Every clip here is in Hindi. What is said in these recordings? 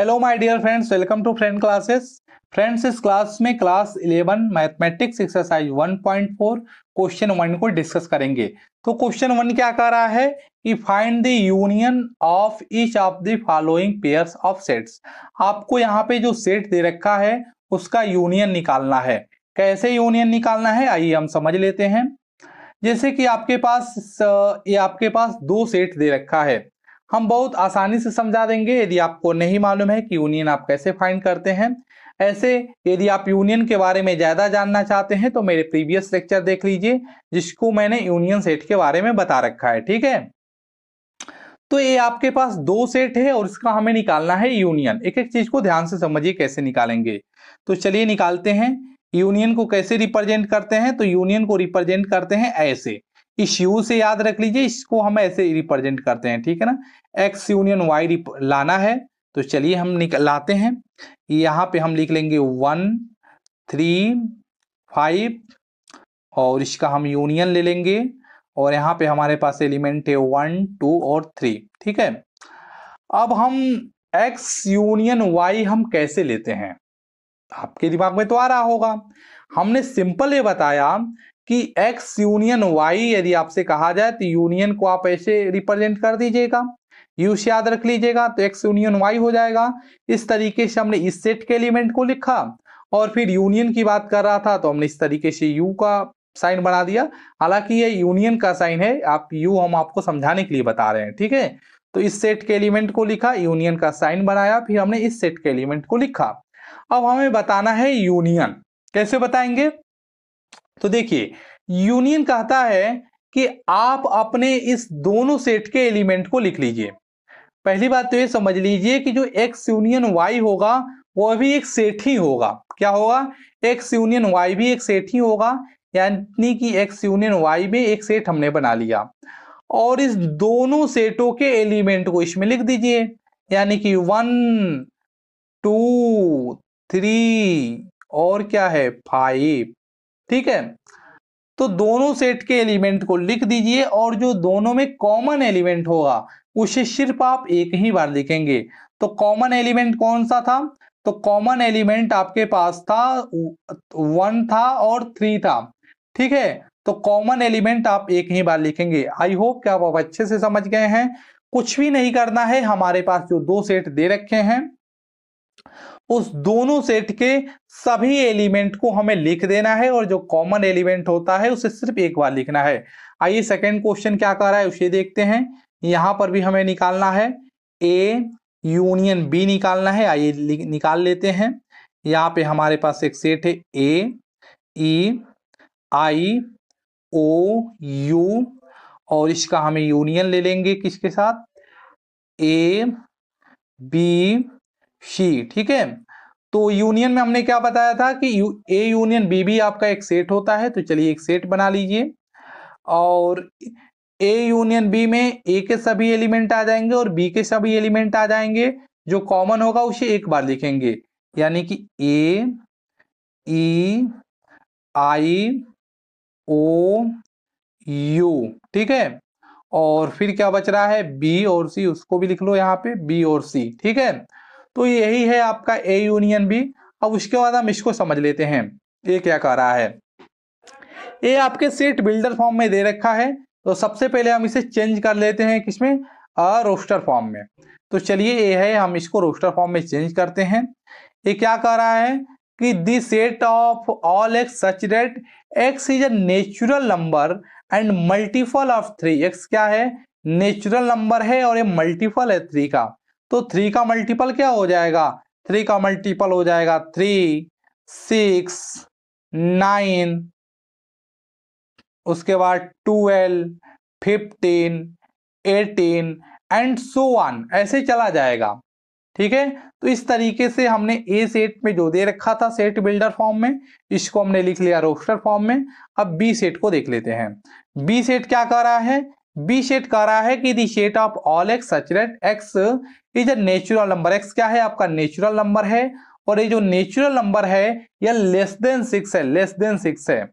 Hello my dear friends, welcome to friend classes. Friends, इस क्लास में क्लास 11 मैथमेटिक्स एक्सरसाइज 1.4 क्वेश्चन 1 को डिस्कस करेंगे। तो क्वेश्चन 1 क्या कह रहा है कि find the union of each of the following pairs of sets. आपको यहाँ पे जो सेट दे रखा है उसका यूनियन निकालना है। कैसे यूनियन निकालना है आइए हम समझ लेते हैं। जैसे कि आपके पास दो सेट दे रखा है, हम बहुत आसानी से समझा देंगे। यदि आपको नहीं मालूम है कि यूनियन आप कैसे फाइंड करते हैं, ऐसे यदि आप यूनियन के बारे में ज्यादा जानना चाहते हैं तो मेरे प्रीवियस लेक्चर देख लीजिए, जिसको मैंने यूनियन सेट के बारे में बता रखा है। ठीक है, तो ये आपके पास दो सेट है और इसका हमें निकालना है यूनियन। एक एक चीज को ध्यान से समझिए कैसे निकालेंगे। तो चलिए निकालते हैं। यूनियन को कैसे रिप्रेजेंट करते हैं, तो यूनियन को रिप्रेजेंट करते हैं ऐसे। इस यू से याद रख लीजिए, इसको हम ऐसे रिप्रेजेंट करते हैं। ठीक है ना, एक्स यूनियन वाई लाना है। तो चलिए हम लाते हैं। यहाँ पे हम लिख लेंगे 1 3 5 और इसका हम यूनियन ले लेंगे। और यहाँ पे हमारे पास एलिमेंट है 1 2 और 3। ठीक है, अब हम x यूनियन y हम कैसे लेते हैं, आपके दिमाग में तो आ रहा होगा। हमने सिंपल ये बताया कि x यूनियन y यदि आपसे कहा जाए तो यूनियन को आप ऐसे रिप्रेजेंट कर दीजिएगा, यू से याद रख लीजिएगा, तो x यूनियन y हो जाएगा। इस तरीके से हमने इस सेट के एलिमेंट को लिखा और फिर यूनियन की बात कर रहा था तो हमने इस तरीके से यू का साइन बना दिया। हालांकि ये यूनियन का साइन है, आप यू हम आपको समझाने के लिए बता रहे हैं। ठीक है, तो इस सेट के एलिमेंट को लिखा, यूनियन का साइन बनाया, फिर हमने इस सेट के एलिमेंट को लिखा। अब हमें बताना है यूनियन। कैसे बताएंगे, तो देखिए यूनियन कहता है कि आप अपने इस दोनों सेट के एलिमेंट को लिख लीजिए। पहली बात तो ये समझ लीजिए कि जो x यूनियन y होगा वो भी एक सेट ही होगा। क्या होगा, x यूनियन y भी एक सेट ही होगा, यानी कि x यूनियन y में एक सेट हमने बना लिया और इस दोनों सेटों के एलिमेंट को इसमें लिख दीजिए, यानी कि 1 2 3 और क्या है 5। ठीक है, तो दोनों सेट के एलिमेंट को लिख दीजिए और जो दोनों में कॉमन एलिमेंट होगा उसे सिर्फ आप एक ही बार लिखेंगे। तो कॉमन एलिमेंट कौन सा था, तो कॉमन एलिमेंट आपके पास था 1 था और 3 था। ठीक है, तो कॉमन एलिमेंट आप एक ही बार लिखेंगे। आई होप कि आप अच्छे से समझ गए हैं। कुछ भी नहीं करना है, हमारे पास जो दो सेट दे रखे हैं उस दोनों सेट के सभी एलिमेंट को हमें लिख देना है और जो कॉमन एलिमेंट होता है उसे सिर्फ एक बार लिखना है। आइए सेकंड क्वेश्चन क्या कर रहा है उसे देखते हैं। यहां पर भी हमें निकालना है ए यूनियन बी निकालना है। आइए निकाल लेते हैं। यहाँ पे हमारे पास एक सेट है ए ई आई ओ यू और इसका हमें यूनियन ले लेंगे किसके साथ, ए बी सी। ठीक है, तो यूनियन में हमने क्या बताया था कि ए यूनियन बी भी आपका एक सेट होता है। तो चलिए एक सेट बना लीजिए और ए यूनियन बी में ए के सभी एलिमेंट आ जाएंगे और बी के सभी एलिमेंट आ जाएंगे। जो कॉमन होगा उसे एक बार लिखेंगे, यानी कि ए ई आई ओ यू। ठीक है, और फिर क्या बच रहा है बी और सी, उसको भी लिख लो यहाँ पे बी और सी। ठीक है, तो यही है आपका ए यूनियन बी। अब उसके बाद हम इसको समझ लेते हैं ये क्या कह रहा है। ये आपके सेट बिल्डर फॉर्म में दे रखा है, तो सबसे पहले हम इसे चेंज कर लेते हैं किसमें, रोस्टर फॉर्म में। तो चलिए ये है, हम इसको रोस्टर फॉर्म में चेंज करते हैं। ये क्या कह रहा है कि the set of all X such that X is a natural number and multiple of 3। X क्या है, नेचुरल नंबर है और ये मल्टीपल है 3 का। तो 3 का मल्टीपल क्या हो जाएगा, 3 का मल्टीपल हो जाएगा 3 6 9, उसके बाद 12 15 18 एंड सो ऑन, ऐसे चला जाएगा। ठीक है, तो इस तरीके से हमने ए सेट में जो दे रखा था सेट बिल्डर फॉर्म में, इसको हमने लिख लिया रोस्टर फॉर्म में। अब बी सेट को देख लेते हैं। बी सेट क्या कह रहा है, बी सेट कह रहा है कि the set of all X such that X is a natural number. X क्या है, आपका नेचुरल नंबर है और ये जो नेचुरल नंबर है यह लेस देन 6 है, लेस देन 6 है,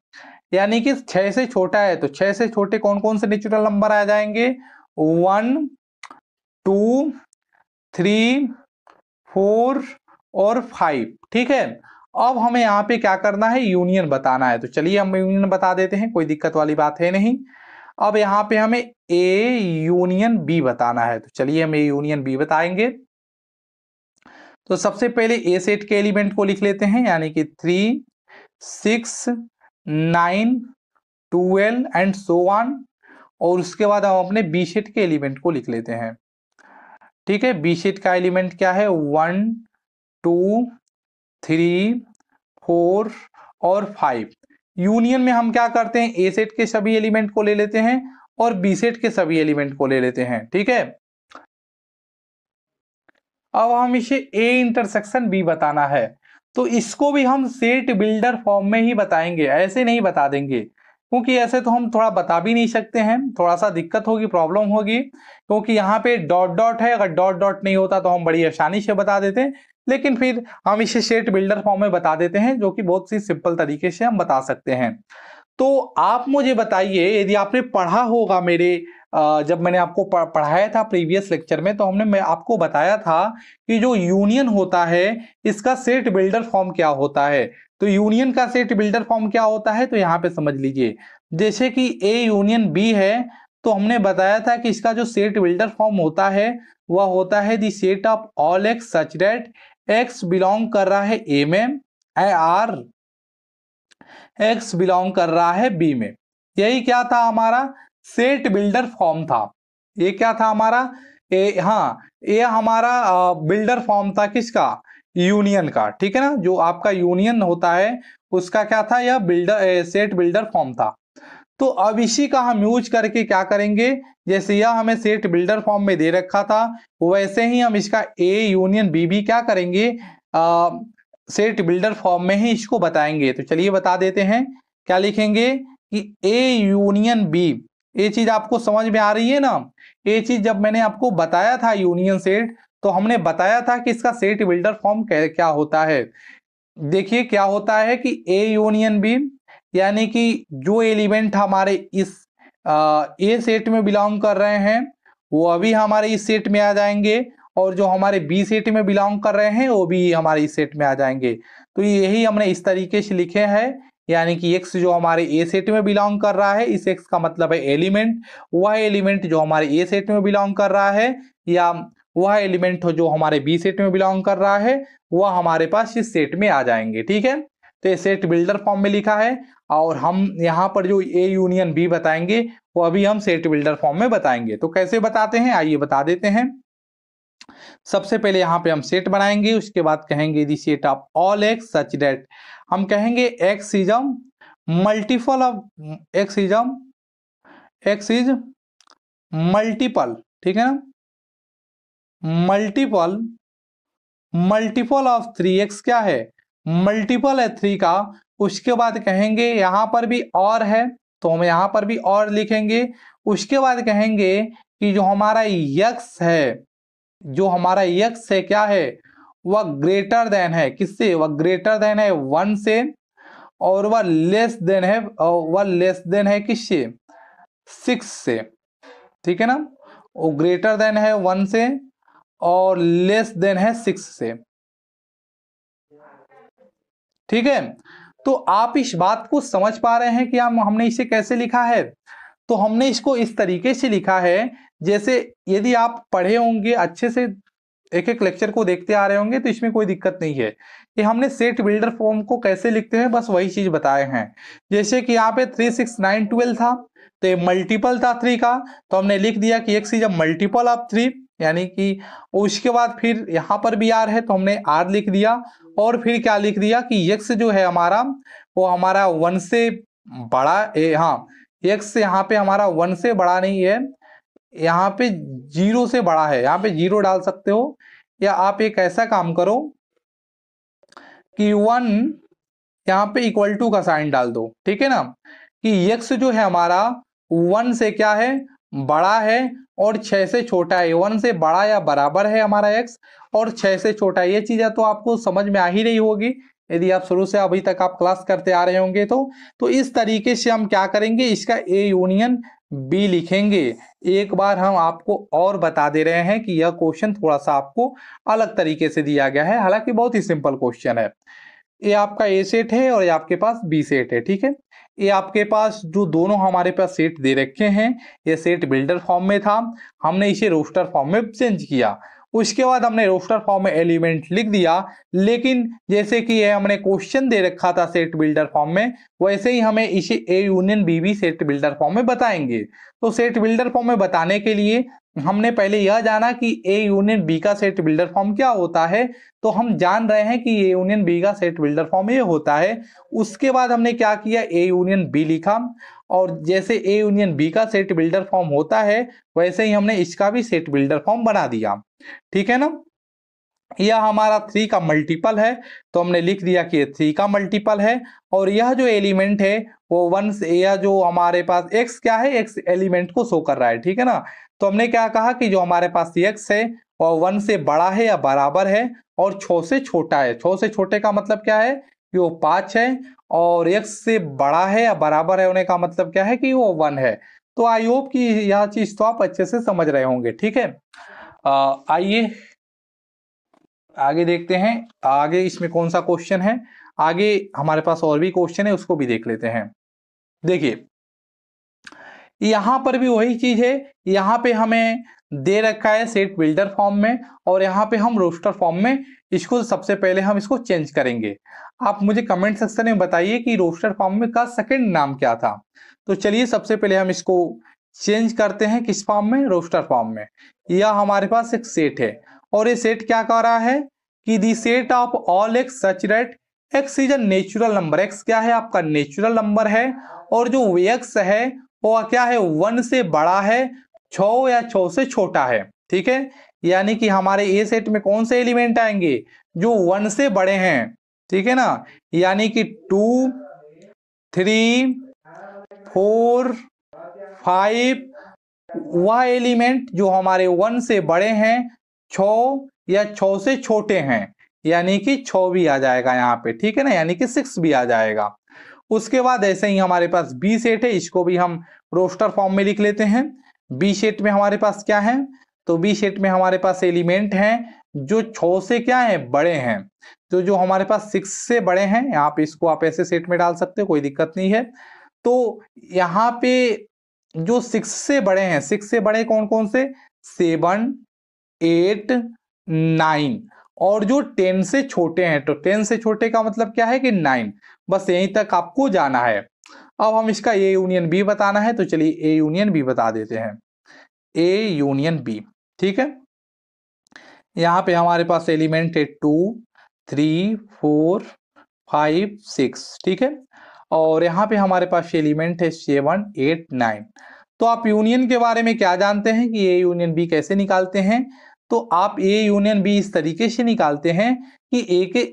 यानी कि 6 से छोटा है। तो 6 से छोटे कौन कौन से नेचुरल नंबर आ जाएंगे, 1 2 3 4 और 5। ठीक है, अब हमें यहाँ पे क्या करना है, यूनियन बताना है। तो चलिए हम यूनियन बता देते हैं, कोई दिक्कत वाली बात है नहीं। अब यहाँ पे हमें ए यूनियन बी बताना है। तो चलिए हम ए यूनियन बी बताएंगे। तो सबसे पहले ए सेट के एलिमेंट को लिख लेते हैं, यानी कि 3, 6, 9, 12 एंड सो ऑन। और उसके बाद हम अपने बी सेट के एलिमेंट को लिख लेते हैं। ठीक है, बी सेट का एलिमेंट क्या है, 1, 2, 3, 4 और 5। यूनियन में हम क्या करते हैं, ए सेट के सभी एलिमेंट को ले लेते हैं और बी सेट के सभी एलिमेंट को ले लेते हैं। ठीक है, अब हम इसे ए इंटरसेक्शन बी बताना है। तो इसको भी हम सेट बिल्डर फॉर्म में ही बताएंगे, ऐसे नहीं बता देंगे, क्योंकि ऐसे तो हम थोड़ा बता भी नहीं सकते हैं, थोड़ा सा दिक्कत होगी, प्रॉब्लम होगी, क्योंकि यहाँ पे डॉट डॉट है। अगर डॉट डॉट नहीं होता तो हम बड़ी आसानी से बता देते हैं, लेकिन फिर हम इसे सेट बिल्डर फॉर्म में बता देते हैं, जो कि बहुत ही सिंपल तरीके से हम बता सकते हैं। तो आप मुझे बताइए, यदि आपने पढ़ा होगा मेरे जब मैंने आपको पढ़ाया था प्रीवियस लेक्चर में, तो मैं आपको बताया था कि जो यूनियन होता है इसका सेट बिल्डर फॉर्म क्या होता है। तो यूनियन का सेट बिल्डर फॉर्म क्या होता है, तो यहाँ पे समझ लीजिए, जैसे कि ए यूनियन बी है, तो हमने बताया था कि इसका जो सेट बिल्डर फॉर्म होता है वह होता है the set of all X such that X belong कर रहा है ए में, आर एक्स बिलोंग कर रहा है बी में। यही क्या था, हमारा सेट बिल्डर फॉर्म था। ये क्या था हमारा, ये हमारा बिल्डर फॉर्म था, किसका, यूनियन का। ठीक है ना, जो आपका यूनियन होता है उसका क्या था, यह बिल्डर सेट बिल्डर फॉर्म था। तो अब इसी का हम यूज करके क्या करेंगे, जैसे यह हमें सेट बिल्डर फॉर्म में दे रखा था, वैसे ही हम इसका ए यूनियन बी भी क्या करेंगे, सेट बिल्डर फॉर्म में ही इसको बताएंगे। तो चलिए बता देते हैं, क्या लिखेंगे कि ए यूनियन बी। ये चीज आपको समझ में आ रही है ना, ये चीज जब मैंने आपको बताया था यूनियन सेट, तो हमने बताया था कि इसका सेट बिल्डर फॉर्म क्या होता है। देखिए क्या होता है कि ए यूनियन बी, यानी कि जो एलिमेंट हमारे इस ए सेट में बिलोंग कर रहे हैं वो अभी हमारे इस सेट में आ जाएंगे, और जो हमारे बी सेट में बिलोंग कर रहे हैं वो भी हमारे इस सेट में आ जाएंगे। तो यही हमने इस तरीके से लिखे हैं, यानी कि x जो हमारे ए सेट में बिलोंग कर रहा है, इस x का मतलब है एलिमेंट, वह एलिमेंट जो हमारे ए सेट में बिलोंग कर रहा है, या वह एलिमेंट जो हमारे बी सेट में बिलोंग कर रहा है, वह हमारे पास इस सेट में आ जाएंगे। ठीक है, तो ये सेट बिल्डर फॉर्म में लिखा है, और हम यहाँ पर जो ए यूनियन बी बताएंगे वो अभी हम सेट बिल्डर फॉर्म में बताएंगे। तो कैसे बताते हैं, आइए बता देते हैं। सबसे पहले यहाँ पे हम सेट बनाएंगे, उसके बाद कहेंगे the set of all X such that, हम कहेंगे X is multiple of X is multiple, ठीक है ना, मल्टीपल ऑफ 3x क्या है, मल्टीपल है 3 का। उसके बाद कहेंगे यहाँ पर भी और है, तो हम यहाँ पर भी और लिखेंगे। उसके बाद कहेंगे कि जो हमारा x है, जो हमारा x है क्या है, वह ग्रेटर देन है, किससे, वह ग्रेटर देन है 1 से, और वह लेस देन है किससे, 6 से। ठीक है ना, वो ग्रेटर देन है 1 से और लेस देन है 6 से। ठीक है, तो आप इस बात को समझ पा रहे हैं कि हमने इसे कैसे लिखा है। तो हमने इसको इस तरीके से लिखा है, जैसे यदि आप पढ़े होंगे अच्छे से, एक एक लेक्चर को देखते आ रहे होंगे, तो इसमें कोई दिक्कत नहीं है। कि हमने सेट बिल्डर फॉर्म को कैसे लिखते हैं, बस वही चीज बताए हैं। जैसे कि यहाँ पे 3, 6, 9, 12 था, तो ये मल्टीपल था 3 का, तो हमने लिख दिया कि x is a multiple of 3, यानी कि उसके बाद फिर यहाँ पर भी r है तो हमने r लिख दिया, और फिर क्या लिख दिया कि x जो है हमारा, वो हमारा 1 से बड़ा, x यहाँ पे हमारा 1 से बड़ा नहीं है, यहाँ पे 0 से बड़ा है। यहाँ पे 0 डाल सकते हो, या आप एक ऐसा काम करो कि 1 यहाँ पे इक्वल टू का साइन डाल दो। ठीक है ना, कि x जो है हमारा 1 से क्या है, बड़ा है, और 6 से छोटा है। 1 से बड़ा या बराबर है हमारा x, और 6 से छोटा है। ये चीजें तो आपको समझ में आ ही रही होगी, यदि आप शुरू से अभी तक आप क्लास करते आ रहे होंगे। तो इस तरीके से हम क्या करेंगे, इसका ए यूनियन बी लिखेंगे। एक बार हम आपको और बता दे रहे हैं कि यह क्वेश्चन थोड़ा सा आपको अलग तरीके से दिया गया है, हालांकि बहुत ही सिंपल क्वेश्चन है। ये आपका ए सेट है और ये आपके पास बी सेट है, ठीक है। ये आपके पास जो दोनों हमारे पास सेट दे रखे हैं, ये सेट बिल्डर फॉर्म में था, हमने इसे रोस्टर फॉर्म में चेंज किया। उसके बाद हमने रोस्टर फॉर्म में एलिमेंट लिख दिया, लेकिन जैसे कि ये हमने क्वेश्चन दे रखा था सेट बिल्डर फॉर्म में, वैसे ही हमें इसे ए यूनियन बी भी सेट बिल्डर फॉर्म में बताएंगे। तो सेट बिल्डर फॉर्म में बताने के लिए हमने पहले यह जाना कि ए यूनियन बी का सेट बिल्डर फॉर्म क्या होता है। तो हम जान रहे हैं कि ए यूनियन बी का सेट बिल्डर फॉर्म ये होता है। उसके बाद हमने क्या किया, ए यूनियन बी लिखा, और जैसे ए यूनियन बी का सेट बिल्डर फॉर्म होता है वैसे ही हमने इसका भी सेट बिल्डर फॉर्म बना दिया, ठीक है ना। यह हमारा 3 का मल्टीपल है, तो हमने लिख दिया कि 3 का मल्टीपल है। और यह जो एलिमेंट है वो 1 से, यह जो हमारे पास x क्या है, x एलिमेंट को शो कर रहा है, ठीक है ना। तो हमने क्या कहा कि जो हमारे पास x है वह 1 से बड़ा है या बराबर है और 6 से छोटा है। 6 से छोटे का मतलब क्या है कि वो 5 है, और x से बड़ा है या बराबर है होने का मतलब क्या है कि वो 1 है। तो आई होप कि यह चीज तो आप अच्छे से समझ रहे होंगे, ठीक है। आइए आगे देखते हैं, आगे इसमें कौन सा क्वेश्चन है। आगे हमारे पास और भी क्वेश्चन है, उसको भी देख लेते हैं। देखिए यहां पर भी वही चीज है, यहाँ पे हमें दे रखा है सेट बिल्डर फॉर्म में, और यहाँ पे हम रोस्टर फॉर्म में इसको सबसे पहले हम इसको चेंज करेंगे। आप मुझे कमेंट सेक्शन में बताइए कि रोस्टर फॉर्म में का सेकंड नाम क्या था। तो चलिए सबसे पहले हम इसको चेंज करते हैं, किस फॉर्म में, रोस्टर फॉर्म में। यह हमारे पास एक सेट है, और ये सेट क्या कर रहा है कि the set of all X such that X is a natural number. X क्या है, आपका नेचुरल नंबर है, और जो एक्स है वो क्या है, 1 से बड़ा है, 6 या 6 से छोटा है, ठीक है। यानी कि हमारे ए सेट में कौन से एलिमेंट आएंगे, जो 1 से बड़े हैं, ठीक है ना। यानी कि 2, 3, 4, 5, वह एलिमेंट जो हमारे 1 से बड़े हैं, 6 या 6 से छोटे हैं, यानी कि 6 भी आ जाएगा यहाँ पे, ठीक है ना, यानी कि 6 भी आ जाएगा। उसके बाद ऐसे ही हमारे पास बी सेट है, इसको भी हम रोस्टर फॉर्म में लिख लेते हैं। बी सेट में हमारे पास क्या है, तो बी सेट में हमारे पास एलिमेंट हैं जो 6 से क्या है, बड़े हैं। तो जो हमारे पास 6 से बड़े हैं, यहाँ पे इसको आप ऐसे सेट में डाल सकते हो, कोई दिक्कत नहीं है। तो यहाँ पे जो 6 से बड़े हैं, 6 से बड़े कौन कौन से, 7, 8, 9, और जो 10 से छोटे हैं, तो 10 से छोटे का मतलब क्या है कि 9। बस यहीं तक आपको जाना है। अब हम इसका ए यूनियन बी बताना है, तो चलिए ए यूनियन बी बता देते हैं। ए यूनियन बी, ठीक है। यहाँ पे हमारे पास एलिमेंट है 2, 3, 4, 5, 6, ठीक है। और यहाँ पे हमारे पास एलिमेंट है 7, 8, 9। तो आप यूनियन के बारे में क्या जानते हैं कि ए यूनियन बी कैसे निकालते हैं। तो आप ए यूनियन बी इस तरीके से निकालते हैं कि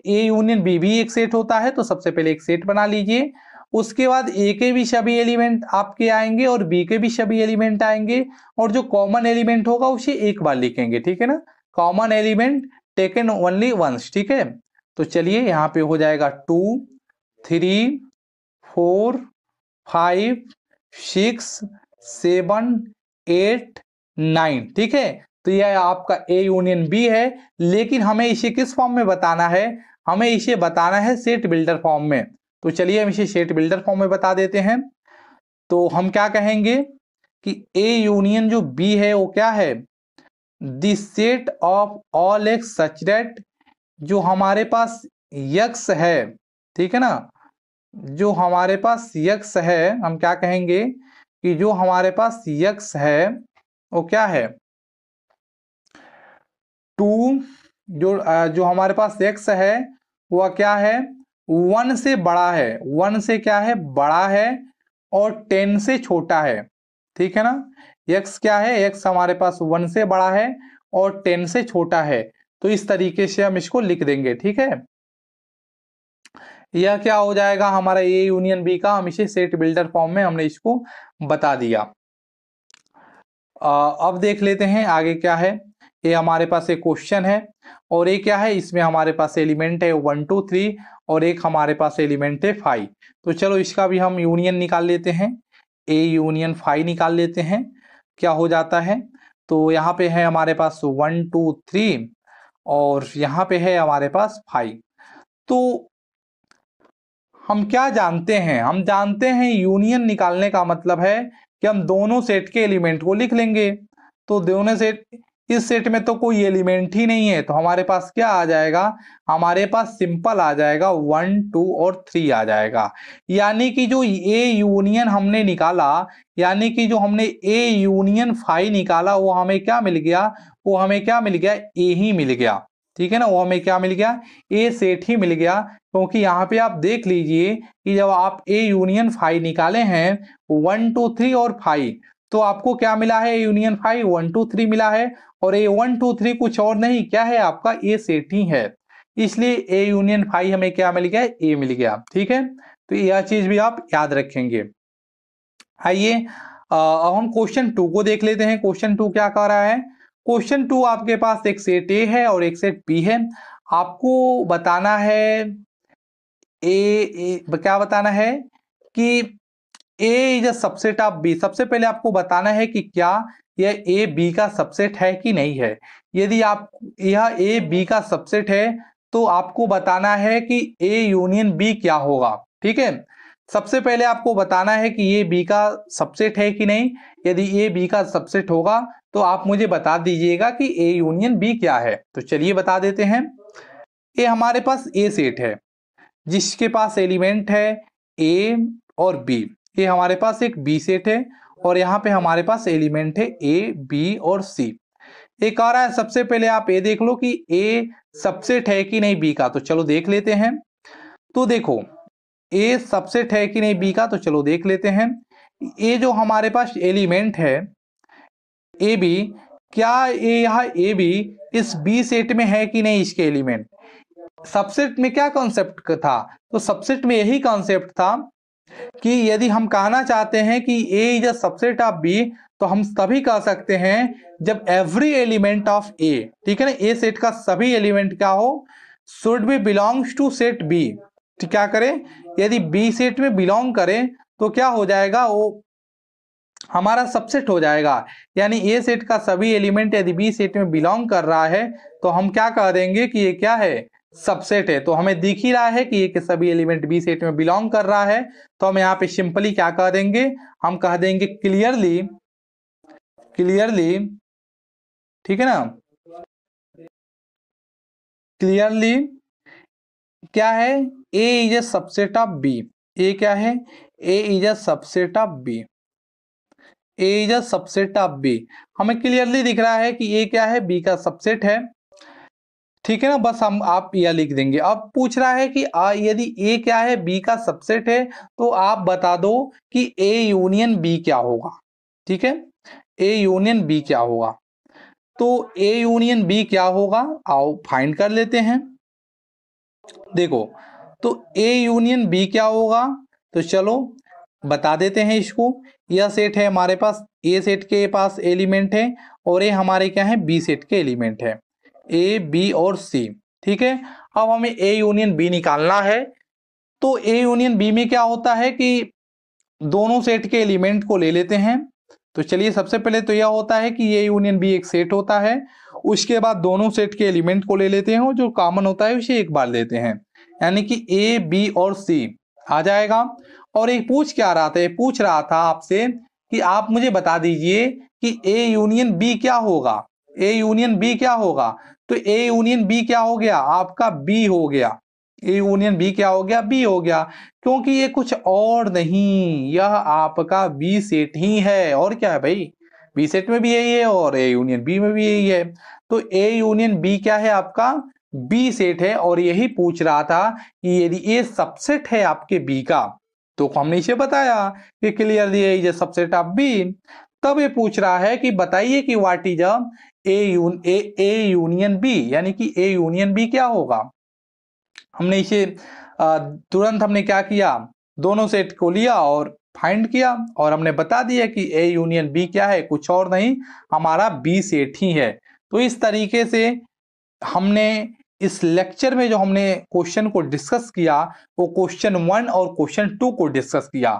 ए यूनियन बी भी एक सेट होता है, तो सबसे पहले एक सेट बना लीजिए। उसके बाद ए के भी सभी एलिमेंट आपके आएंगे और बी के भी सभी एलिमेंट आएंगे, और जो कॉमन एलिमेंट होगा उसे एक बार लिखेंगे, ठीक है ना। Common element taken only once, ठीक है। तो चलिए यहाँ पे हो जाएगा 2, 3, 4, 5, 6, 7, 8, 9, ठीक है। तो यह आपका ए यूनियन बी है, लेकिन हमें इसे किस फॉर्म में बताना है, हमें इसे बताना है सेट बिल्डर फॉर्म में। तो चलिए हम इसे सेट बिल्डर फॉर्म में बता देते हैं। तो हम क्या कहेंगे कि ए यूनियन जो बी है वो क्या है, the set of all X such that, जो हमारे पास यक्स है, ठीक है ना, जो हमारे पास यक्स है, हम क्या कहेंगे कि जो हमारे पास यक्स है वो क्या है, 2, जो हमारे पास एक्स है वह क्या है, 1 से बड़ा है, 1 से क्या है, बड़ा है, और 10 से छोटा है, ठीक है ना। एक्स क्या है, एक्स हमारे पास 1 से बड़ा है और 10 से छोटा है। तो इस तरीके से हम इसको लिख देंगे, ठीक है। यह क्या हो जाएगा हमारा ए यूनियन बी का, हम इसे सेट बिल्डर फॉर्म में हमने इसको बता दिया। अब देख लेते हैं आगे क्या है। ये हमारे पास एक क्वेश्चन है, और ये क्या है, इसमें हमारे पास एलिमेंट है 1, 2, 3, और एक हमारे पास एलिमेंट है 5। तो चलो इसका भी हम यूनियन निकाल लेते हैं। ए यूनियन फाई निकाल लेते हैं, क्या हो जाता है। तो यहाँ पे है हमारे पास 1 2 3 और यहाँ पे है हमारे पास 5। तो हम क्या जानते हैं, हम जानते हैं यूनियन निकालने का मतलब है कि हम दोनों सेट के एलिमेंट को लिख लेंगे। तो दोनों सेट, इस सेट में तो कोई एलिमेंट ही नहीं है, तो हमारे पास क्या आ जाएगा, हमारे पास सिंपल आ जाएगा 1 2 और 3 आ जाएगा। यानी कि जो ए यूनियन हमने निकाला, यानी कि जो हमने ए यूनियन फाई निकाला, वो हमें क्या मिल गया, वो हमें क्या मिल गया, ए ही मिल गया। ठीक है ना, वो हमें क्या मिल गया, ए सेट ही मिल गया। क्योंकि यहाँ पे आप देख लीजिए कि जब आप ए यूनियन फाई निकाले हैं 1 2 3 और 5, तो आपको क्या मिला है, यूनियन फाई 1 2 3 मिला है। और ए 1 2 3 कुछ और नहीं, क्या है आपका ए सेट ही है, इसलिए ए यूनियन फाई हमें क्या मिल गया, ए मिल गया। ठीक है, तो यह चीज भी आप याद रखेंगे। आइए अब हम क्वेश्चन 2 को देख लेते हैं। क्वेश्चन 2 क्या कह रहा है, क्वेश्चन 2 आपके पास एक सेट ए है और एक सेट बी है। आपको बताना है क्या बताना है कि A is a subset of B. सबसे पहले आपको बताना है कि क्या यह ए बी का सबसेट है कि नहीं है। यदि आप यह ए बी का सबसेट है तो आपको बताना है कि ए यूनियन बी क्या होगा। ठीक है, सबसे पहले आपको बताना है कि ये बी का सबसेट है कि नहीं। यदि ए बी का सबसेट होगा तो आप मुझे बता दीजिएगा कि ए यूनियन बी क्या है। तो चलिए बता देते हैं। ये हमारे पास ए सेट है जिसके पास एलिमेंट है ए और बी। ये हमारे पास एक बी सेट है और यहाँ पे हमारे पास एलिमेंट है ए बी और सी। एक आ रहा है, सबसे पहले आप ये देख लो कि ए सबसेट है कि नहीं बी का। तो चलो देख लेते हैं। तो देखो ए सबसेट है कि नहीं बी का, तो चलो देख लेते हैं। ये जो हमारे पास एलिमेंट है ए बी, क्या ये यहाँ ए बी इस बी सेट में है कि नहीं, इसके एलिमेंट। सबसेट में क्या कॉन्सेप्ट था, तो सबसेट में यही कॉन्सेप्ट था कि यदि हम कहना चाहते हैं कि A is a subset of B, तो हम तभी कह सकते हैं जब एवरी एलिमेंट ऑफ ए, ठीक है ना, ए सेट का सभी एलिमेंट क्या हो, should be belongs to set B. तो क्या करें, यदि बी सेट में बिलोंग करें तो क्या हो जाएगा, वो हमारा सबसेट हो जाएगा। यानी ए सेट का सभी एलिमेंट यदि बी सेट में बिलोंग कर रहा है तो हम क्या कह देंगे कि ये क्या है, सबसेट है। तो हमें दिख ही रहा है कि ये के सभी एलिमेंट बी सेट में बिलोंग कर रहा है। तो हम यहाँ पे सिंपली क्या कह देंगे, हम कह देंगे क्लियरली, क्लियरली, ठीक है ना, क्लियरली क्या है, A is a subset of B. A क्या है, A is a subset of B, A is a subset of B. हमें क्लियरली दिख रहा है कि ए क्या है, बी का सबसेट है। ठीक है ना, बस हम आप यह लिख देंगे। अब पूछ रहा है कि यदि ए क्या है, बी का सबसेट है, तो आप बता दो कि ए यूनियन बी क्या होगा। ठीक है, ए यूनियन बी क्या होगा। तो ए यूनियन बी क्या होगा, आओ फाइंड कर लेते हैं। देखो, तो ए यूनियन बी क्या होगा, तो चलो बता देते हैं इसको। यह सेट है हमारे पास, ए सेट के पास एलिमेंट है और ये हमारे क्या है, बी सेट के एलिमेंट है, ए बी और सी। ठीक है, अब हमें ए यूनियन बी निकालना है। तो ए यूनियन बी में क्या होता है कि दोनों सेट के एलिमेंट को ले लेते हैं। तो चलिए सबसे पहले तो यह होता है कि ए यूनियन बी एक सेट होता है, उसके बाद दोनों सेट के एलिमेंट को ले लेते हैं और जो कॉमन होता है उसे एक बार लेते हैं, यानी कि ए बी और सी आ जाएगा। और एक पूछ क्या रहा था, पूछ रहा था आपसे कि आप मुझे बता दीजिए कि ए यूनियन बी क्या होगा, ए यूनियन बी क्या होगा। तो ए यूनियन बी क्या हो गया, आपका बी हो गया। ए यूनियन बी क्या हो गया, बी हो गया, क्योंकि ये कुछ और नहीं, यह आपका बी सेट ही है। और क्या है भाई, बी सेट में भी यही है और ए यूनियन बी में भी यही है। तो ए यूनियन बी क्या है, आपका बी सेट है। और यही पूछ रहा था कि यदि ये सबसेट है आपके बी का, तो हमने इसे बताया कि clearly A is a subset of B. तब ये पूछ रहा है कि बताइए कि what is A union B, यानी कि ए यूनियन बी क्या होगा। हमने इसे तुरंत हमने क्या किया, दोनों सेट को लिया और फाइंड किया और हमने बता दिया कि ए यूनियन बी क्या है, कुछ और नहीं, हमारा बी सेट ही है। तो इस तरीके से हमने इस लेक्चर में जो हमने क्वेश्चन को डिस्कस किया वो क्वेश्चन 1 और क्वेश्चन 2 को डिस्कस किया।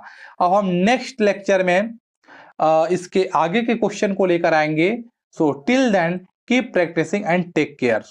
अब हम नेक्स्ट लेक्चर में इसके आगे के क्वेश्चन को लेकर आएंगे। So till then keep practising and take care.